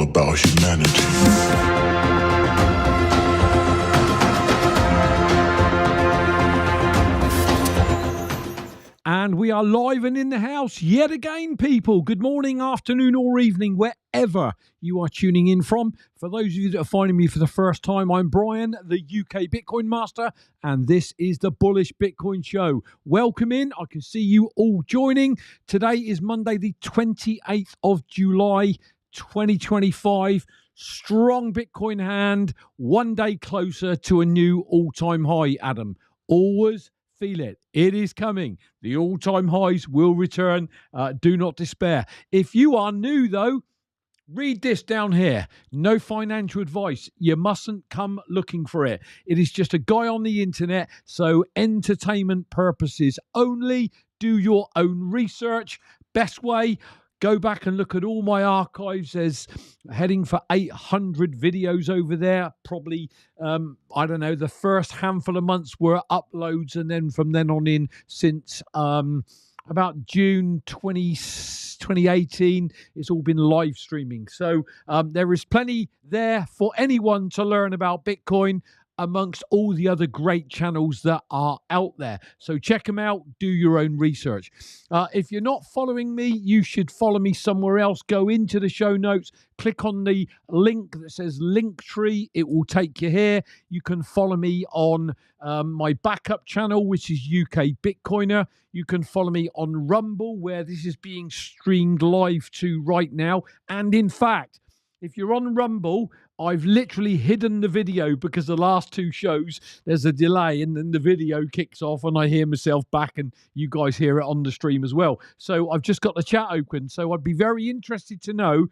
all about humanity. And we are live and in the house yet again, people. Good morning, afternoon, or evening, wherever you are tuning in from. For those of you that are finding me for the first time, I'm Brian, the UK Bitcoin Master, and this is the Bullish Bitcoin Show. Welcome in. I can see you all joining. Today is Monday, the 28th of July, 2025. Strong Bitcoin hand, one day closer to a new all-time high, Adam. Always feel it. It is coming. The all-time highs will return. Do not despair. If you are new, though, read this down here. No financial advice. You mustn't come looking for it. It is just a guy on the internet, so entertainment purposes only. Do your own research. Best way, go back and look at all my archives. There's heading for 800 videos over there. Probably, I don't know, the first handful of months were uploads. And then from then on in, since about June 2018, it's all been live streaming. So there is plenty there for anyone to learn about Bitcoin, amongst all the other great channels that are out there. So check them out, do your own research. If you're not following me, you should follow me somewhere else. Go into the show notes, click on the link that says Linktree. It will take you here. You can follow me on my backup channel, which is UK Bitcoiner. You can follow me on Rumble, where this is being streamed live to right now. And in fact, if you're on Rumble, I've literally hidden the video because the last two shows, there's a delay and then the video kicks off and I hear myself back and you guys hear it on the stream as well. So I've just got the chat open. So I'd be very interested to know,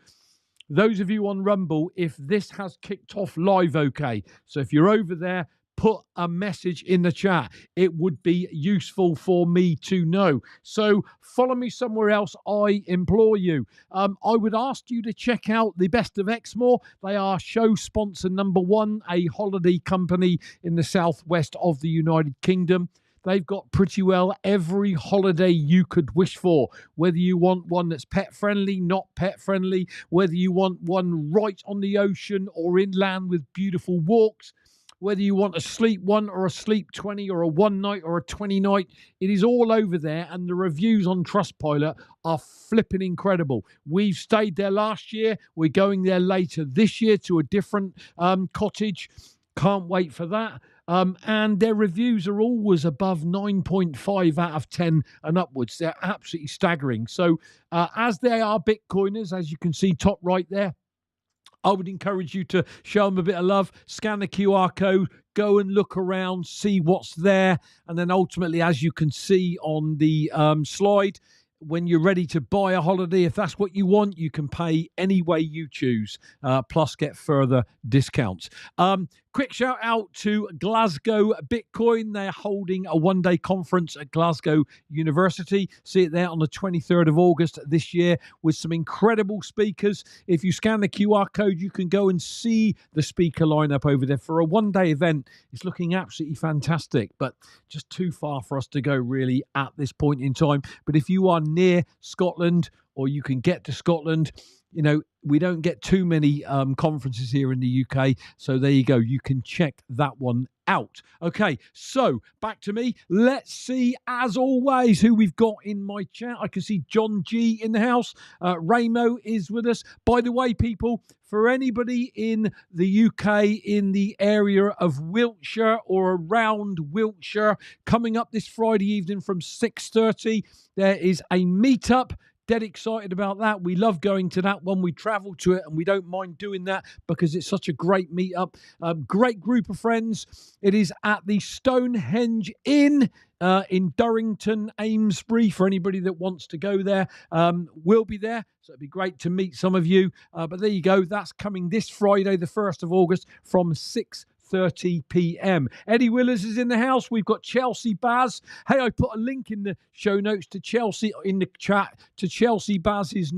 those of you on Rumble, if this has kicked off live okay. So if you're over there, put a message in the chat. It would be useful for me to know. So follow me somewhere else, I implore you. I would ask you to check out the Best of Exmoor. They are show sponsor number one, a holiday company in the southwest of the United Kingdom. They've got pretty well every holiday you could wish for, whether you want one that's pet friendly, not pet friendly, whether you want one right on the ocean or inland with beautiful walks, whether you want a sleep one or a sleep 20 or a one night or a 20 night, it is all over there. And the reviews on Trustpilot are flipping incredible. We've stayed there last year. We're going there later this year to a different cottage. Can't wait for that. And their reviews are always above 9.5 out of 10 and upwards. They're absolutely staggering. So as they are Bitcoiners, as you can see top right there, I would encourage you to show them a bit of love, scan the QR code, go and look around, see what's there. And then ultimately, as you can see on the slide, when you're ready to buy a holiday, if that's what you want, you can pay any way you choose, plus get further discounts. Quick shout out to Glasgow Bitcoin. They're holding a one-day conference at Glasgow University. See it there on the 23rd of August this year with some incredible speakers. If you scan the QR code, you can go and see the speaker lineup over there. For a one-day event, it's looking absolutely fantastic, but just too far for us to go really at this point in time. But if you are near Scotland or you can get to Scotland, you know, we don't get too many conferences here in the UK. So there you go. You can check that one out. Okay, so back to me. Let's see, as always, who we've got in my chat. I can see John G in the house. Ramo is with us. By the way, people, for anybody in the UK in the area of Wiltshire or around Wiltshire, coming up this Friday evening from 6:30, there is a meetup. Dead excited about that. We love going to that one. We travel to it and we don't mind doing that because it's such a great meetup. Great group of friends. It is at the Stonehenge Inn in Durrington, Amesbury. For anybody that wants to go there, we'll be there. So it'd be great to meet some of you. But there you go. That's coming this Friday, the 1st of August from 6:30 p.m. Eddie Willers is in the house. We've got Chelsea Baz. Hey, I put a link in the show notes to Chelsea in the chat to Chelsea Baz's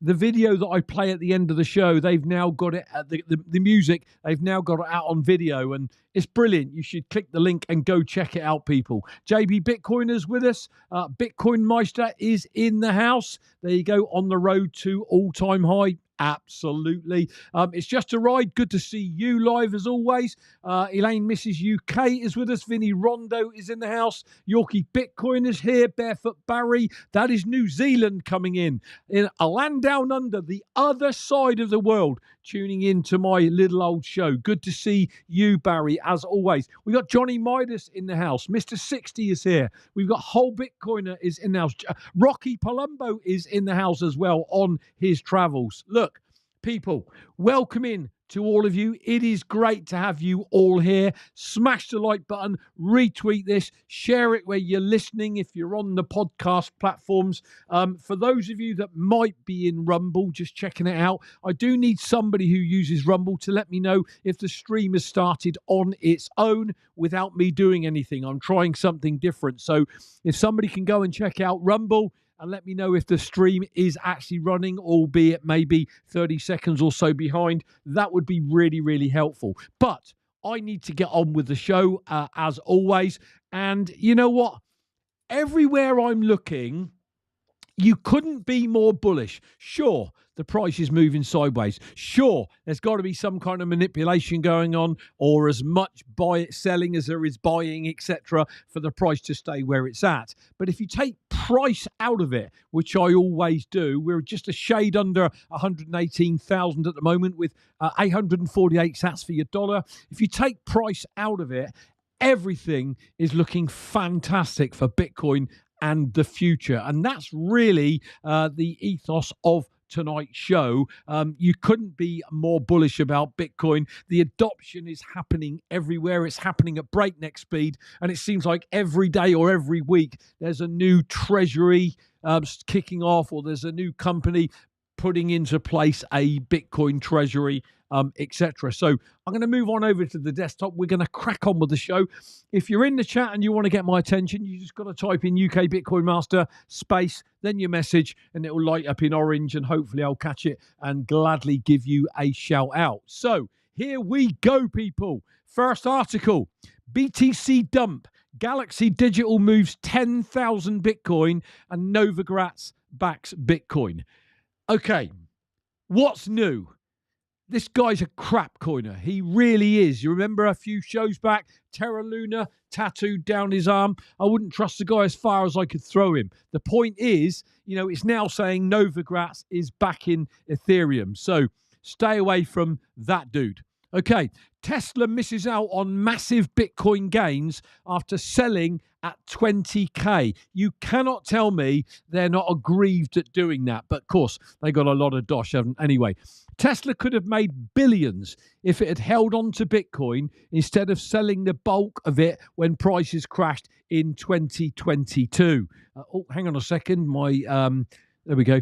the video that I play at the end of the show. They've now got it at the music. They've now got it out on video and it's brilliant. You should click the link and go check it out, people. JB Bitcoiner's with us. BitcoinMaster is in the house. There you go, on the road to all-time high. Absolutely. It's just a ride. Good to see you live as always. Elaine Mrs. UK is with us. Vinny Rondo is in the house. Yorkie Bitcoin is here. Barefoot Barry. That is New Zealand coming in a land down under, the other side of the world, tuning in to my little old show. Good to see you, Barry, as always. We got Johnny Midas in the house. Mr. 60 is here. We've got Whole Bitcoiner is in the house. Rocky Palumbo is in the house as well on his travels. Look, people, welcome in to all of you. It is great to have you all here. Smash the like button, retweet this, share it where you're listening if you're on the podcast platforms. For those of you that might be in Rumble, just checking it out, I do need somebody who uses Rumble to let me know if the stream has started on its own without me doing anything. I'm trying something different. So if somebody can go and check out Rumble and let me know if the stream is actually running, albeit maybe 30 seconds or so behind, that would be really, really helpful. But I need to get on with the show, as always. And you know what? Everywhere I'm looking, you couldn't be more bullish. Sure, the price is moving sideways. Sure, there's got to be some kind of manipulation going on, or as much selling as there is buying, etc., for the price to stay where it's at. But if you take price out of it, which I always do, we're just a shade under 118,000 at the moment with 848 sats for your dollar. If you take price out of it, everything is looking fantastic for Bitcoin and the future. And that's really the ethos of tonight's show. You couldn't be more bullish about Bitcoin. The adoption is happening everywhere. It's happening at breakneck speed. And it seems like every day or every week, there's a new treasury kicking off, or there's a new company putting into place a Bitcoin treasury, etc. So I'm going to move on over to the desktop. We're going to crack on with the show. If you're in the chat and you want to get my attention, you just got to type in UKBitcoinMaster space, then your message, and it will light up in orange, and hopefully I'll catch it and gladly give you a shout out. So here we go, people. First article, BTC dump. Galaxy Digital moves 10,000 Bitcoin and Novogratz backs Bitcoin. Okay, what's new? This guy's a crap coiner. He really is. You remember a few shows back, Terra Luna tattooed down his arm. I wouldn't trust the guy as far as I could throw him. The point is, it's now saying Novogratz is back in Ethereum. So stay away from that dude. Okay, Tesla misses out on massive Bitcoin gains after selling at 20K. You cannot tell me they're not aggrieved at doing that. But of course, they got a lot of dosh. Anyway, Tesla could have made billions if it had held on to Bitcoin instead of selling the bulk of it when prices crashed in 2022. Hang on a second. There we go.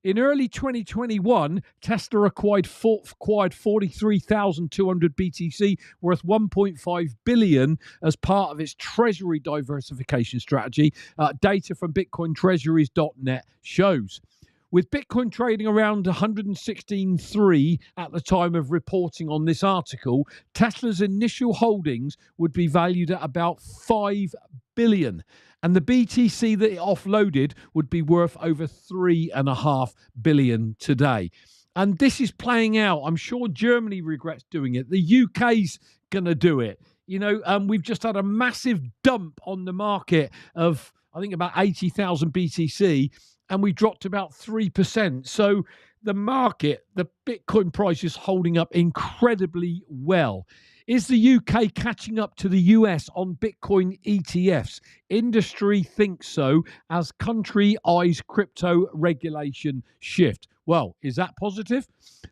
In early 2021, Tesla acquired 43,200 BTC worth 1.5 billion as part of its treasury diversification strategy. Data from BitcoinTreasuries.net shows. With Bitcoin trading around 116.3 at the time of reporting on this article, Tesla's initial holdings would be valued at about 5 billion. And the BTC that it offloaded would be worth over 3.5 billion today. And this is playing out. I'm sure Germany regrets doing it. The UK's going to do it. We've just had a massive dump on the market of, I think, about 80,000 BTC, and we dropped about 3%. So the market, the Bitcoin price is holding up incredibly well. Is the UK catching up to the US on Bitcoin ETFs? Industry thinks so as country eyes crypto regulation shift. Well, is that positive?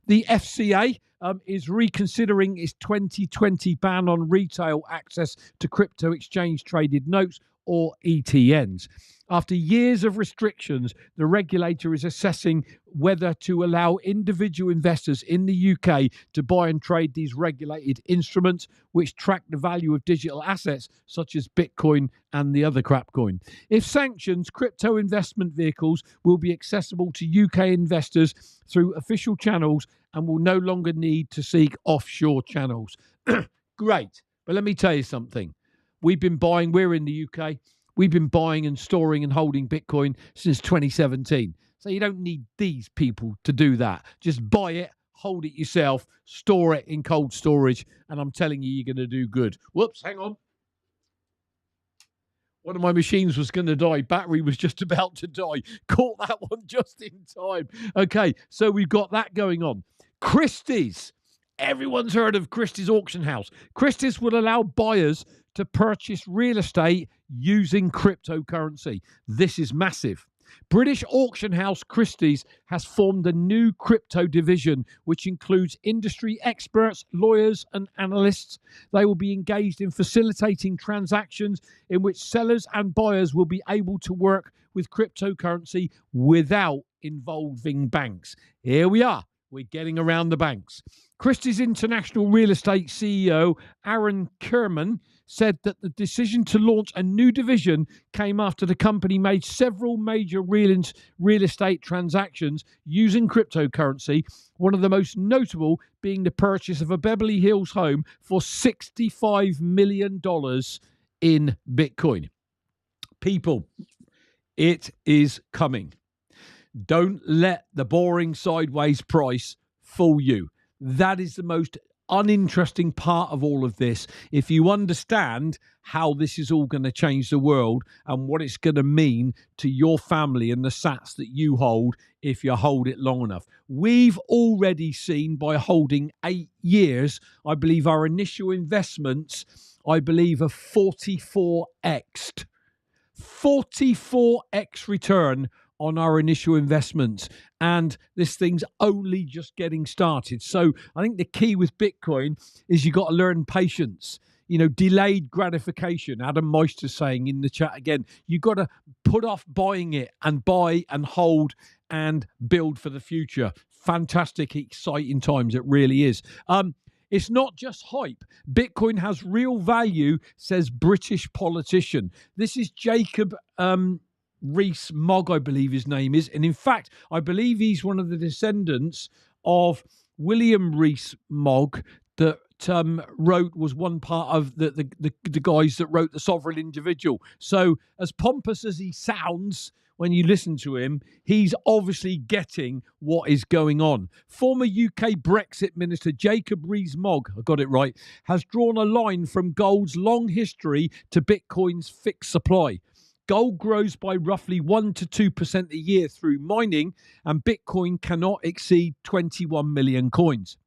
The FCA is reconsidering its 2020 ban on retail access to crypto exchange traded notes, or ETNs. After years of restrictions, the regulator is assessing whether to allow individual investors in the UK to buy and trade these regulated instruments, which track the value of digital assets such as Bitcoin and the other crap coin. If sanctioned, crypto investment vehicles will be accessible to UK investors through official channels and will no longer need to seek offshore channels. Great. But let me tell you something. We're in the UK. We've been buying and storing and holding Bitcoin since 2017. So you don't need these people to do that. Just buy it, hold it yourself, store it in cold storage, and I'm telling you, you're going to do good. Whoops, hang on. One of my machines was going to die. Battery was just about to die. Caught that one just in time. Okay, so we've got that going on. Christie's. Everyone's heard of Christie's Auction House. Christie's will allow buyers to purchase real estate using cryptocurrency. This is massive. British auction house Christie's has formed a new crypto division, which includes industry experts, lawyers, and analysts. They will be engaged in facilitating transactions in which sellers and buyers will be able to work with cryptocurrency without involving banks. Here we are. We're getting around the banks. Christie's International Real Estate CEO, Aaron Kerman, said that the decision to launch a new division came after the company made several major real estate transactions using cryptocurrency, one of the most notable being the purchase of a Beverly Hills home for $65 million in Bitcoin. People, it is coming. Don't let the boring sideways price fool you. That is the most uninteresting part of all of this. If you understand how this is all going to change the world and what it's going to mean to your family and the sats that you hold if you hold it long enough. We've already seen, by holding 8 years, I believe our initial investments, I believe, are 44x'd. 44x return on our initial investments, and this thing's only just getting started. So I think the key with Bitcoin is you got to learn patience, delayed gratification. Adam Meister's saying in the chat again, you got to put off buying it and buy and hold and build for the future. Fantastic, exciting times. It really is. It's not just hype. Bitcoin has real value, says British politician. This is Jacob Rees-Mogg, I believe his name is. And in fact, I believe he's one of the descendants of William Rees-Mogg that was one part of the guys that wrote The Sovereign Individual. So as pompous as he sounds when you listen to him, he's obviously getting what is going on. Former UK Brexit Minister Jacob Rees-Mogg, I got it right, has drawn a line from gold's long history to Bitcoin's fixed supply. Gold grows by roughly 1 to 2% a year through mining, and Bitcoin cannot exceed 21 million coins.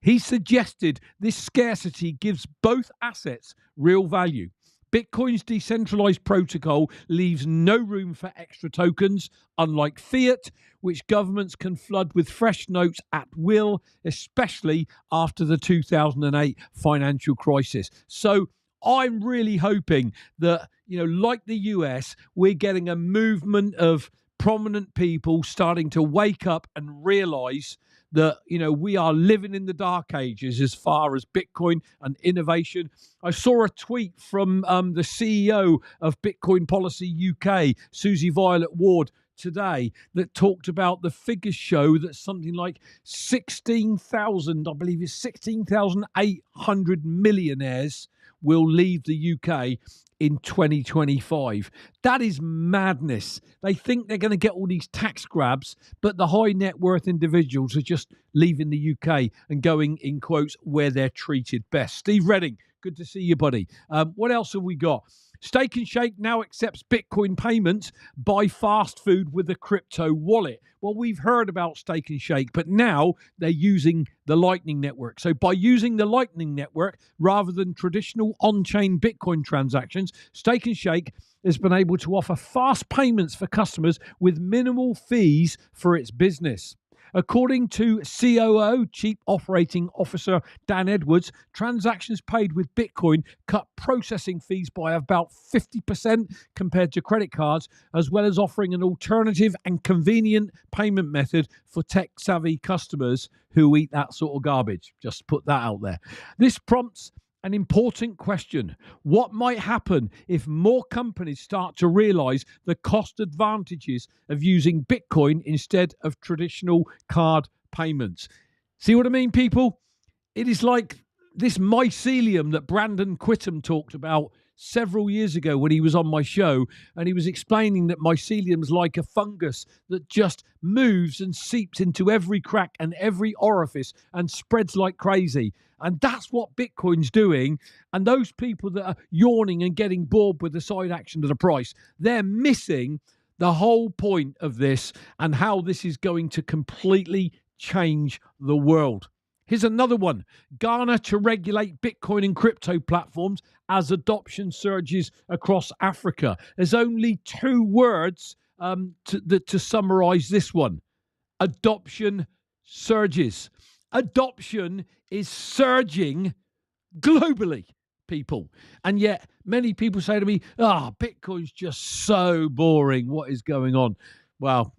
He suggested this scarcity gives both assets real value. Bitcoin's decentralized protocol leaves no room for extra tokens, unlike fiat, which governments can flood with fresh notes at will, especially after the 2008 financial crisis. So I'm really hoping that, like the US, we're getting a movement of prominent people starting to wake up and realize that, we are living in the dark ages as far as Bitcoin and innovation. I saw a tweet from the CEO of Bitcoin Policy UK, Susie Violet Ward, today that talked about the figures show that something like 16,000, I believe it's 16,800 millionaires will leave the UK in 2025. That is madness. They think they're going to get all these tax grabs, but the high net worth individuals are just leaving the UK and going, in quotes, where they're treated best. Steve Redding, good to see you, buddy. What else have we got? Steak and Shake now accepts Bitcoin payments. Buy fast food with a crypto wallet. Well, we've heard about Steak and Shake, but now they're using the Lightning Network. So by using the Lightning Network rather than traditional on-chain Bitcoin transactions, Steak and Shake has been able to offer fast payments for customers with minimal fees for its business. According to COO, Chief Operating Officer Dan Edwards, transactions paid with Bitcoin cut processing fees by about 50% compared to credit cards, as well as offering an alternative and convenient payment method for tech-savvy customers who eat that sort of garbage. Just put that out there. This prompts an important question. What might happen if more companies start to realize the cost advantages of using Bitcoin instead of traditional card payments? See what I mean, people? It is like this mycelium that Brandon Quittem talked about several years ago when he was on my show, and he was explaining that mycelium's like a fungus that just moves and seeps into every crack and every orifice and spreads like crazy. And that's what Bitcoin's doing. And those people that are yawning and getting bored with the side action of the price, they're missing the whole point of this and how this is going to completely change the world. Here's another one. Ghana to regulate Bitcoin and crypto platforms as adoption surges across Africa. There's only two words to summarize this one. Adoption surges. Adoption is surging globally, people. And yet many people say to me, Bitcoin's just so boring. What is going on? Well,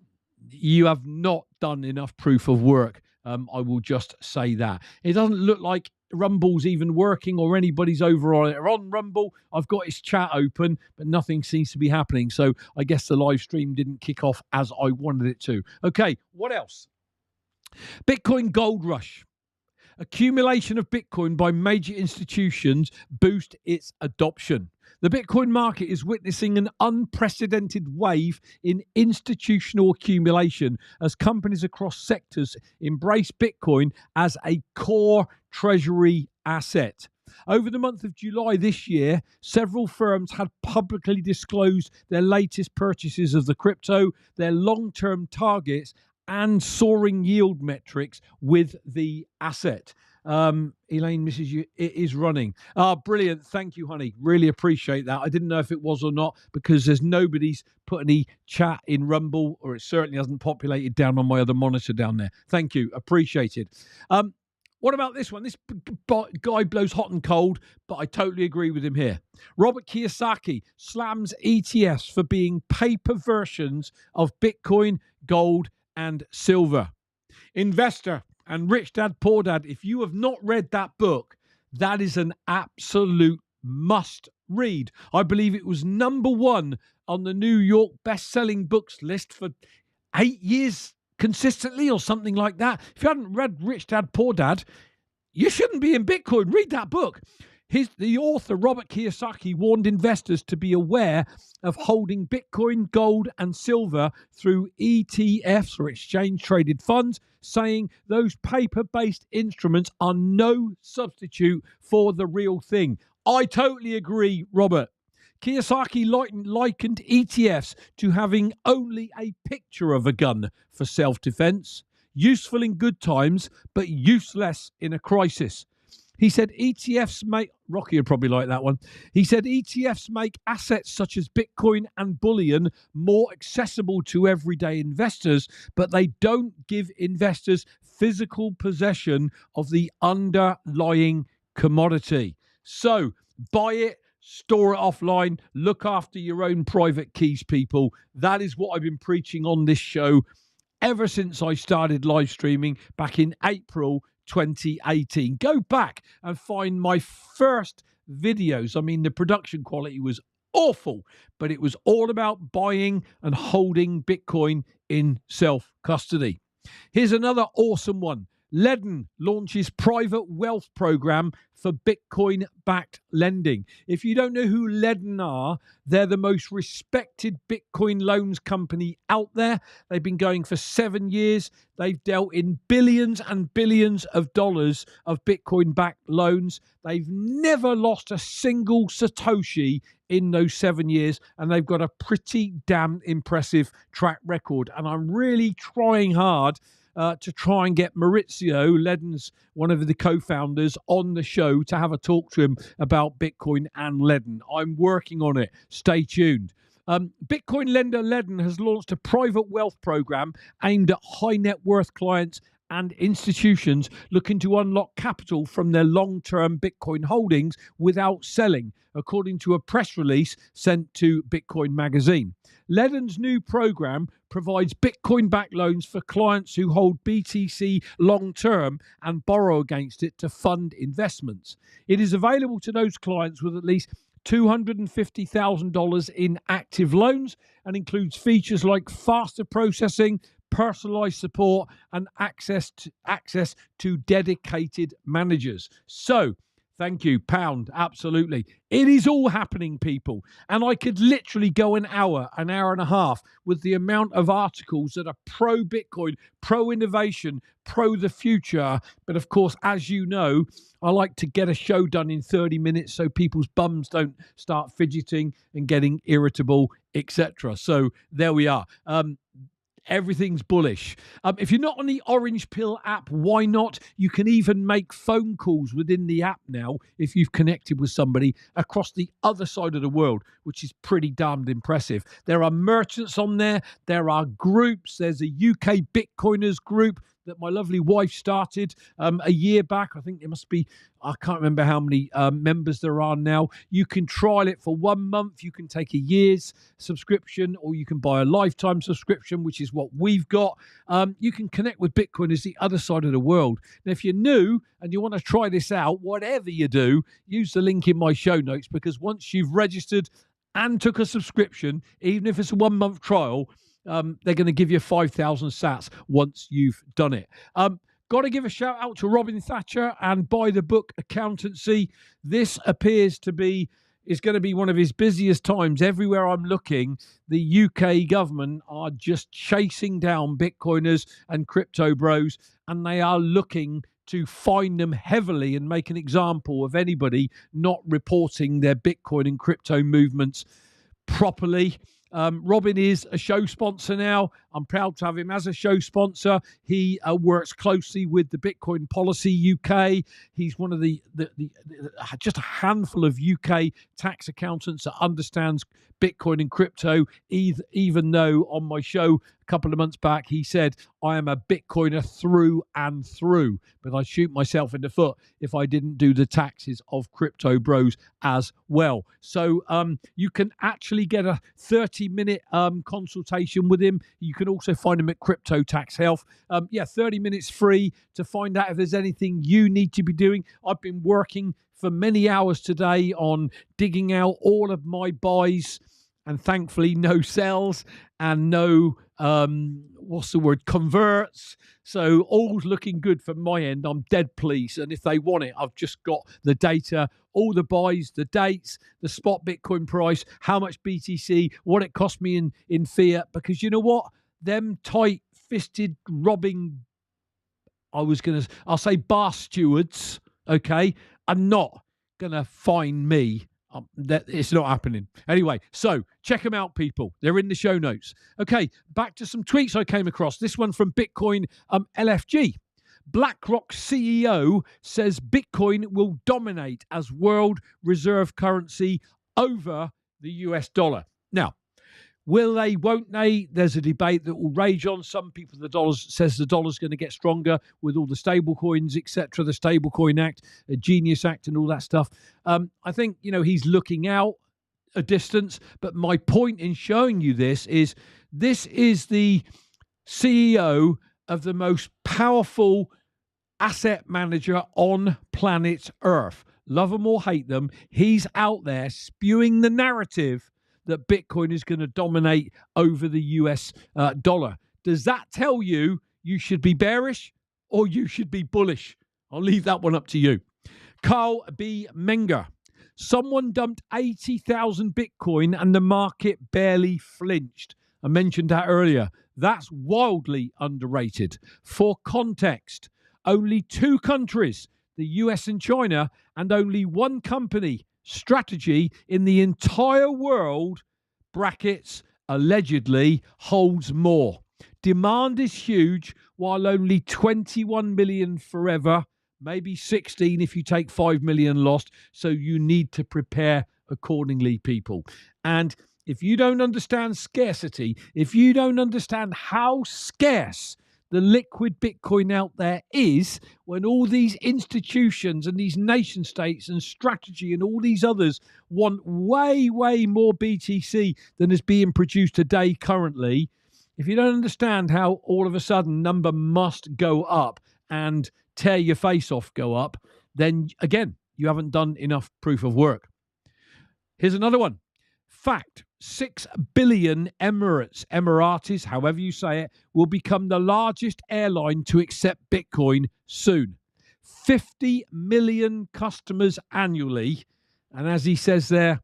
you have not done enough proof of work. I will just say that. It doesn't look like Rumble's even working or anybody's over on it or on Rumble. I've got his chat open, but nothing seems to be happening. So I guess the live stream didn't kick off as I wanted it to. Okay, what else? Bitcoin gold rush. Accumulation of Bitcoin by major institutions boost its adoption. The Bitcoin market is witnessing an unprecedented wave in institutional accumulation as companies across sectors embrace Bitcoin as a core treasury asset. Over the month of July this year, several firms had publicly disclosed their latest purchases of the crypto, their long-term targets, and soaring yield metrics with the asset. Elaine misses you. It is running. Brilliant. Thank you, honey. Really appreciate that. I didn't know if it was or not because there's nobody's put any chat in Rumble, or it certainly hasn't populated down on my other monitor down there. Thank you. Appreciated. What about this one? This guy blows hot and cold, but I totally agree with him here. Robert Kiyosaki slams ETFs for being paper versions of Bitcoin, gold, and silver. Investor and Rich Dad Poor Dad, if you have not read that book, that is an absolute must read. I believe it was #1 on the New York best-selling books list for 8 years consistently or something like that. If you hadn't read Rich Dad Poor Dad, you shouldn't be in Bitcoin. Read that book. The author, Robert Kiyosaki, warned investors to be aware of holding Bitcoin, gold, and silver through ETFs or exchange-traded funds, saying those paper-based instruments are no substitute for the real thing. I totally agree, Robert. Kiyosaki likened ETFs to having only a picture of a gun for self-defense, useful in good times, but useless in a crisis. He said ETFs make, Rocky would probably like that one. He said ETFs make assets such as Bitcoin and bullion more accessible to everyday investors, but they don't give investors physical possession of the underlying commodity. So buy it, store it offline, look after your own private keys, people. That is what I've been preaching on this show ever since I started live streaming back in April 2018. Go back and find my first videos. I mean, the production quality was awful, but it was all about buying and holding Bitcoin in self-custody. Here's another awesome one. Ledden launches private wealth program for Bitcoin-backed lending. If you don't know who Ledden are, they're the most respected Bitcoin loans company out there. They've been going for 7 years. They've dealt in billions and billions of dollars of Bitcoin-backed loans. They've never lost a single Satoshi in those 7 years, and they've got a pretty damn impressive track record. And I'm really trying hard to try and get Maurizio, Ledden's one of the co-founders, on the show to have a talk to him about Bitcoin and Ledden. I'm working on it. Stay tuned. Bitcoin lender Ledden has launched a private wealth program aimed at high net worth clients and institutions looking to unlock capital from their long-term Bitcoin holdings without selling, according to a press release sent to Bitcoin Magazine. Ledden's new program provides Bitcoin-backed loans for clients who hold BTC long-term and borrow against it to fund investments. It is available to those clients with at least $250,000 in active loans and includes features like faster processing, personalized support, and access to dedicated managers. So Thank you. Pound. Absolutely. It is all happening, people. And I could literally go an hour and a half with the amount of articles that are pro Bitcoin, pro innovation, pro the future. But of course, as you know, I like to get a show done in 30 minutes so people's bums don't start fidgeting and getting irritable, etc. So there we are. Everything's bullish. If you're not on the Orange Pill app, why not? You can even make phone calls within the app now if you've connected with somebody across the other side of the world, which is pretty damned impressive. There are merchants on there. There are groups. There's a UK Bitcoiners group that my lovely wife started a year back. I think there must be, I can't remember how many members there are now. You can trial it for 1 month. You can take a year's subscription, or you can buy a lifetime subscription, which is what we've got. You can connect with Bitcoiners the other side of the world. Now, if you're new and you want to try this out, whatever you do, use the link in my show notes, because once you've registered and took a subscription, even if it's a 1 month trial, they're going to give you 5,000 sats once you've done it. Got to give a shout out to Robin Thatcher and Buy the Book Accountancy. This appears to be is going to be one of his busiest times. Everywhere I'm looking, the UK government are just chasing down Bitcoiners and crypto bros, and they are looking to fine them heavily and make an example of anybody not reporting their Bitcoin and crypto movements properly. Robin is a show sponsor now. I'm proud to have him as a show sponsor. He works closely with the Bitcoin Policy UK. He's one of the just a handful of UK tax accountants that understands Bitcoin and crypto, even though on my show a couple of months back he said, I am a Bitcoiner through and through, but I'd shoot myself in the foot if I didn't do the taxes of crypto bros as well. So you can actually get a 30-minute consultation with him. You can also find him at Crypto Tax Health. 30 minutes free to find out if there's anything you need to be doing. I've been working for many hours today on digging out all of my buys, and thankfully no sells and no converts. So all's looking good from my end. I'm dead pleased, and if they want it, I've just got the data, all the buys, the dates, the spot Bitcoin price, how much BTC, what it cost me in fiat, because you know what, them tight-fisted robbing, I'll say bar stewards, okay, are not gonna find me. That it's not happening. Anyway, so check them out, people. They're in the show notes. Okay, back to some tweets I came across. This one from Bitcoin LFG. BlackRock CEO says Bitcoin will dominate as world reserve currency over the US dollar. Now, will they, won't they? There's a debate that will rage on. Some people, says the dollar's going to get stronger with all the stable coins, etc., the Stablecoin Act, the Genius Act and all that stuff. I think, he's looking out a distance. But my point in showing you this is the CEO of the most powerful asset manager on planet Earth. Love them or hate them, he's out there spewing the narrative that Bitcoin is going to dominate over the US dollar. Does that tell you should be bearish or you should be bullish? I'll leave that one up to you. Carl B. Menger. Someone dumped 80,000 Bitcoin and the market barely flinched. I mentioned that earlier. That's wildly underrated. For context, only 2 countries, the US and China, and only 1 company, strategy, in the entire world, brackets, allegedly, holds more. Demand is huge, while only 21 million forever, maybe 16 if you take 5 million lost. So you need to prepare accordingly, people. And if you don't understand scarcity, if you don't understand how scarce the liquid Bitcoin out there is, when all these institutions and these nation states and strategy and all these others want way, way more BTC than is being produced today currently, if you don't understand how all of a sudden number must go up and tear your face off go up, then again, you haven't done enough proof of work. Here's another one. Fact, 6 billion Emiratis, however you say it, will become the largest airline to accept Bitcoin soon. 50 million customers annually. And as he says there,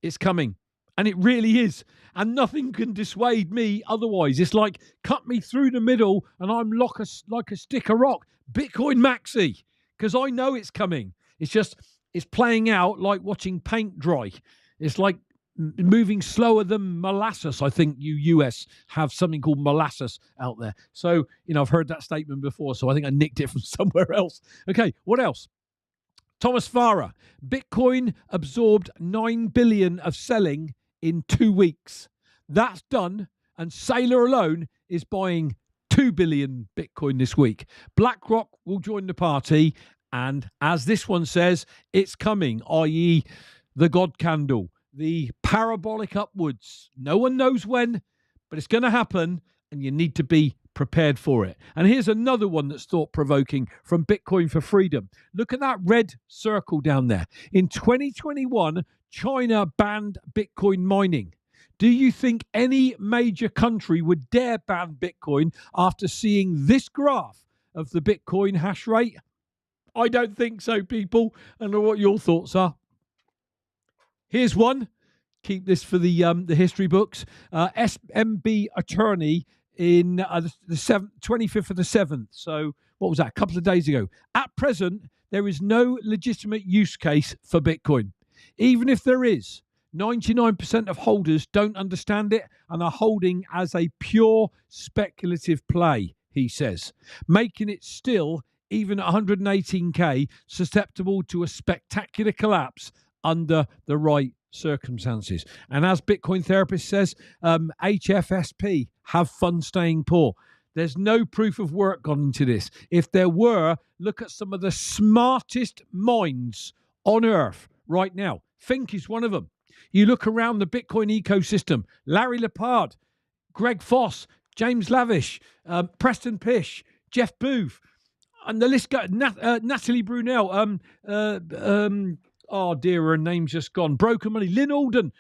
it's coming. And it really is. And nothing can dissuade me otherwise. It's like cut me through the middle and I'm like a stick of rock. Bitcoin Maxi. Because I know it's coming. It's playing out like watching paint dry. It's like moving slower than molasses. I think you US have something called molasses out there. So, I've heard that statement before. So I think I nicked it from somewhere else. Okay, what else? Thomas Farah, Bitcoin absorbed 9 billion of selling in 2 weeks. That's done. And Saylor alone is buying 2 billion Bitcoin this week. BlackRock will join the party. And as this one says, it's coming, i.e. the God candle, the parabolic upwards. No one knows when, but it's going to happen and you need to be prepared for it. And here's another one that's thought-provoking from Bitcoin for Freedom. Look at that red circle down there. In 2021, China banned Bitcoin mining. Do you think any major country would dare ban Bitcoin after seeing this graph of the Bitcoin hash rate? I don't think so, people. I don't know what your thoughts are. Here's one. Keep this for the history books. SMB attorney in the 25th of the 7th. So what was that? A couple of days ago. At present, there is no legitimate use case for Bitcoin. Even if there is, 99% of holders don't understand it and are holding as a pure speculative play, he says, making it still, even at 118k, susceptible to a spectacular collapse under the right circumstances. And as Bitcoin Therapist says, HFSP, have fun staying poor. There's no proof of work gone into this. If there were, look at some of the smartest minds on earth right now. Fink is one of them. You look around the Bitcoin ecosystem, Larry Lepard, Greg Foss, James Lavish, Preston Pish, Jeff Booth, and the list goes, Natalie Brunel, oh dear, her name's just gone. Broken Money, Lynn Alden.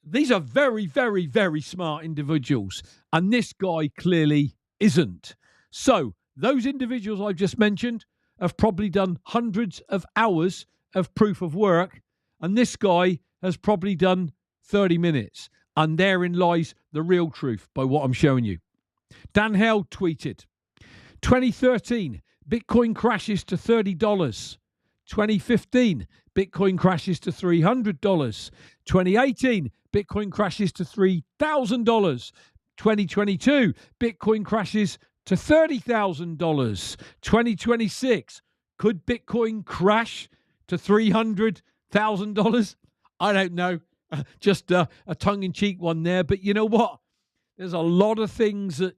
These are very, very, very smart individuals. And this guy clearly isn't. So those individuals I've just mentioned have probably done hundreds of hours of proof of work. And this guy has probably done 30 minutes. And therein lies the real truth by what I'm showing you. Dan Hale tweeted, 2013, Bitcoin crashes to $30. 2015, Bitcoin crashes to $300. 2018, Bitcoin crashes to $3,000. 2022, Bitcoin crashes to $30,000. 2026, could Bitcoin crash to $300,000? I don't know. Just a tongue-in-cheek one there. But you know what? There's a lot of things that,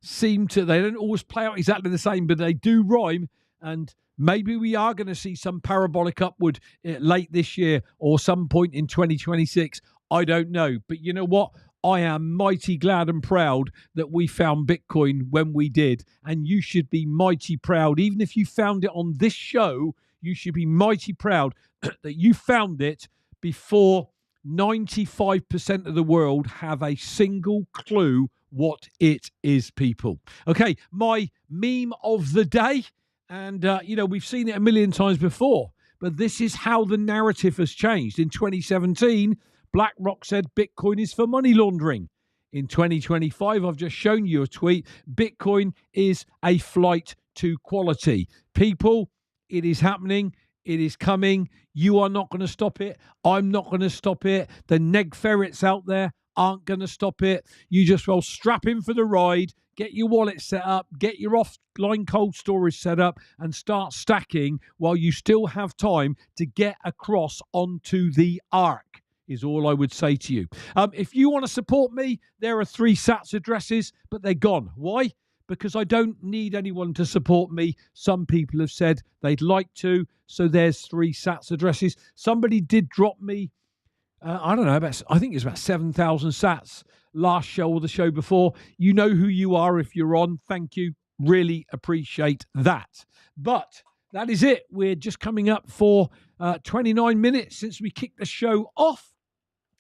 seem to, they don't always play out exactly the same, but they do rhyme. And maybe we are going to see some parabolic upward late this year or some point in 2026. I don't know. But you know what? I am mighty glad and proud that we found Bitcoin when we did. And you should be mighty proud. Even if you found it on this show, you should be mighty proud that you found it before 95% of the world have a single clue what it is, people. Okay, my meme of the day. And, we've seen it a million times before, but this is how the narrative has changed. In 2017, BlackRock said Bitcoin is for money laundering. In 2025, I've just shown you a tweet. Bitcoin is a flight to quality. People, it is happening. It is coming. You are not going to stop it. I'm not going to stop it. The neg ferrets out there aren't going to stop it. You just will strap in for the ride, get your wallet set up, get your offline cold storage set up, and start stacking while you still have time to get across onto the arc, is all I would say to you. If you want to support me, there are 3 Sats addresses, but they're gone. Why? Because I don't need anyone to support me. Some people have said they'd like to, so there's 3 Sats addresses. Somebody did drop me, I don't know, I think it's about 7,000 Sats last show or the show before. You know who you are if you're on. Thank you. Really appreciate that. But that is it. We're just coming up for 29 minutes since we kicked the show off.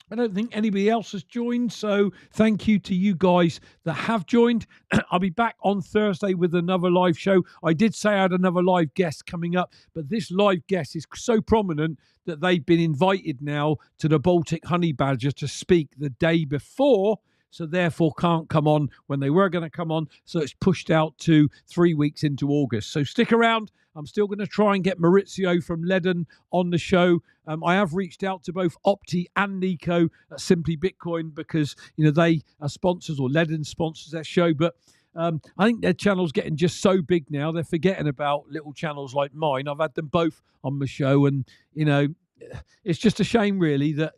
I don't think anybody else has joined, so thank you to you guys that have joined. I'll be back on Thursday with another live show. I did say I had another live guest coming up, but this live guest is so prominent that they've been invited now to the Baltic Honey Badger to speak the day before, so therefore can't come on when they were going to come on. So it's pushed out to 3 weeks into August. So stick around. I'm still going to try and get Maurizio from Leaden on the show. I have reached out to both Opti and Nico at Simply Bitcoin because, they are sponsors, or Leaden sponsors their show. But I think their channel's getting just so big now, they're forgetting about little channels like mine. I've had them both on my show, and, it's just a shame, really, that,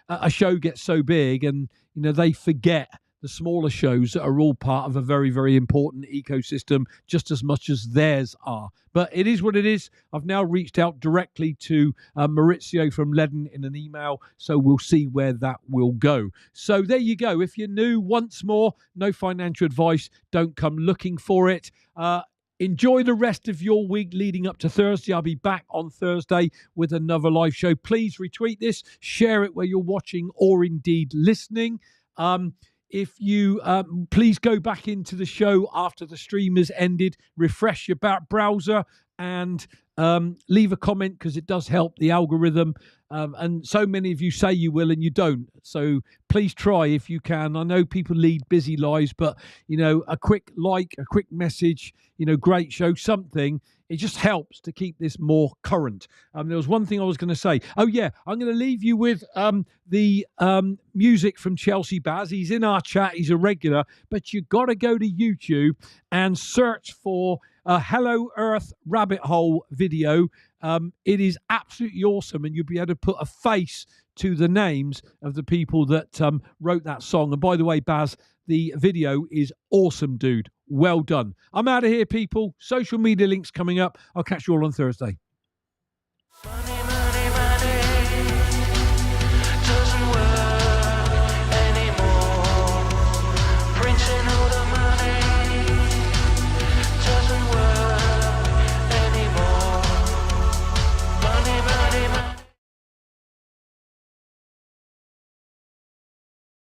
a show gets so big and, they forget the smaller shows that are all part of a very, very important ecosystem, just as much as theirs are. But it is what it is. I've now reached out directly to Maurizio from Leaden in an email, so we'll see where that will go. So there you go. If you're new, once more, no financial advice. Don't come looking for it. Enjoy the rest of your week leading up to Thursday. I'll be back on Thursday with another live show. Please retweet this, share it where you're watching or indeed listening. If you please go back into the show after the stream has ended, refresh your browser and leave a comment, because it does help the algorithm. And so many of you say you will and you don't. So please try if you can. I know people lead busy lives, but, a quick like, a quick message, great show, something. It just helps to keep this more current. There was one thing I was going to say. Oh, yeah, I'm going to leave you with the music from Chelsea Baz. He's in our chat. He's a regular. But you've got to go to YouTube and search for a Hello Earth Rabbit Hole video. It is absolutely awesome, and you'll be able to put a face to the names of the people that wrote that song. And by the way, Baz, the video is awesome, dude. Well done. I'm out of here, people. Social media links coming up. I'll catch you all on Thursday.